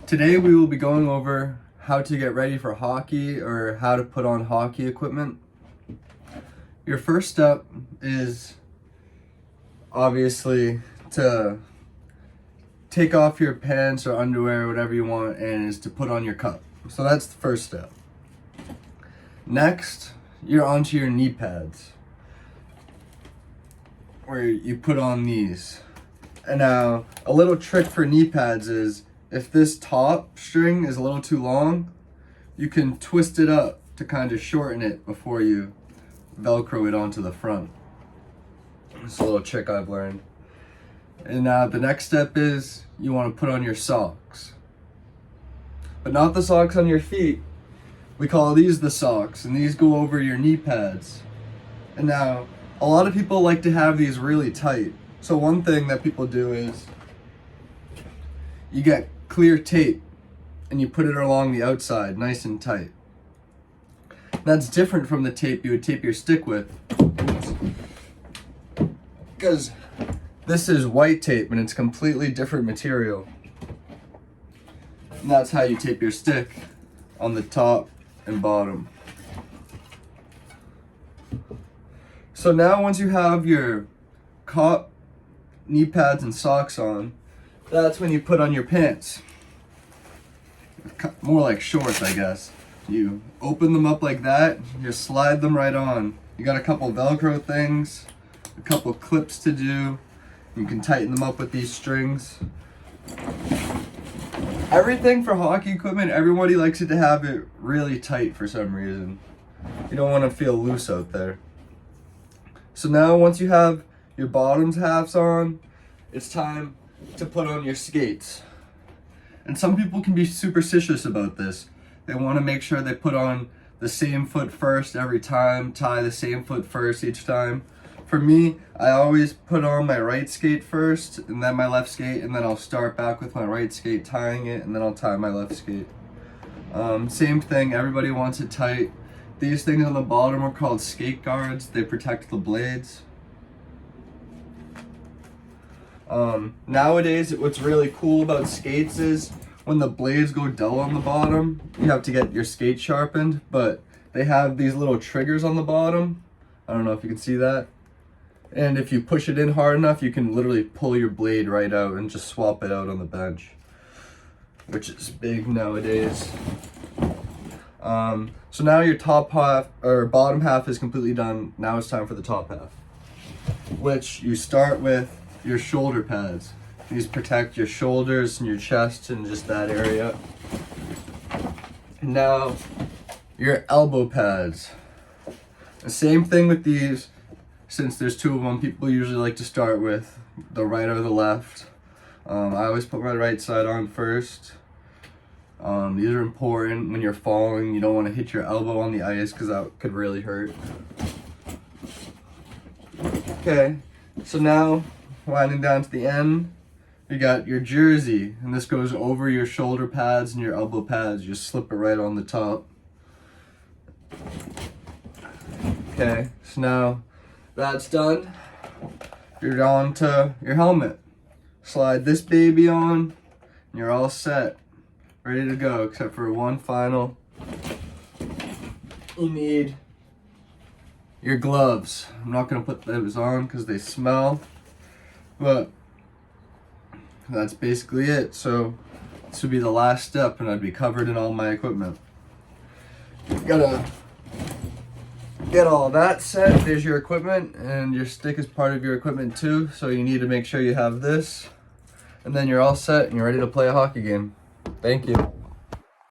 Today we will be going over how to get ready for hockey or how to put on hockey equipment. Your first step is obviously to take off your pants or underwear, whatever you want, and is to put on your cup. So that's the first step. Next, you're onto your knee pads, where you put on these. And now, a little trick for knee pads is, if this top string is a little too long, you can twist it up to kind of shorten it before you Velcro it onto the front. It's a little trick I've learned. And now the next step is you want to put on your socks. But not the socks on your feet. We call these the socks, and these go over your knee pads. And now, a lot of people like to have these really tight. So one thing that people do is you get clear tape and you put it along the outside nice and tight. That's different from the tape you would tape your stick with, because this is white tape and it's completely different material. And that's how you tape your stick on the top and bottom. So now once you have your cup, knee pads and socks on, that's when you put on your pants. More like shorts, I guess. You open them up like that, you slide them right on. You got a couple Velcro things, a couple clips to do. You can tighten them up with these strings. Everything for hockey equipment, everybody likes it to have it really tight for some reason. You don't want to feel loose out there. So now once you have your bottoms halves on, it's time to put on your skates. And some people can be superstitious about this. They want to make sure they put on the same foot first every time, tie the same foot first each time. For me, I always put on my right skate first, and then my left skate, and then I'll start back with my right skate, tying it, and then I'll tie my left skate. Same thing, everybody wants it tight. These things on the bottom are called skate guards. They protect the blades. Nowadays, what's really cool about skates is when the blades go dull on the bottom, you have to get your skate sharpened, but they have these little triggers on the bottom. I don't know if you can see that. And if you push it in hard enough, you can literally pull your blade right out and just swap it out on the bench, which is big nowadays. So now your top half or bottom half is completely done. Now it's time for the top half, which you start with your shoulder pads. These protect your shoulders and your chest and just that area. And now your elbow pads. The same thing with these. Since there's two of them, people usually like to start with the right or the left. I always put my right side on first. These are important when you're falling. You don't want to hit your elbow on the ice because that could really hurt. Okay, so now winding down to the end, you got your jersey, and this goes over your shoulder pads and your elbow pads. You just slip it right on the top. Okay, so now that's done. You're on to your helmet. Slide this baby on, and you're all set. Ready to go, except for one final. You need your gloves. I'm not going to put those on because they smell, but that's basically it. So this would be the last step, and I'd be covered in all my equipment. You gotta get all that set. There's your equipment, and your stick is part of your equipment too, so you need to make sure you have this, and then you're all set and you're ready to play a hockey game. Thank you.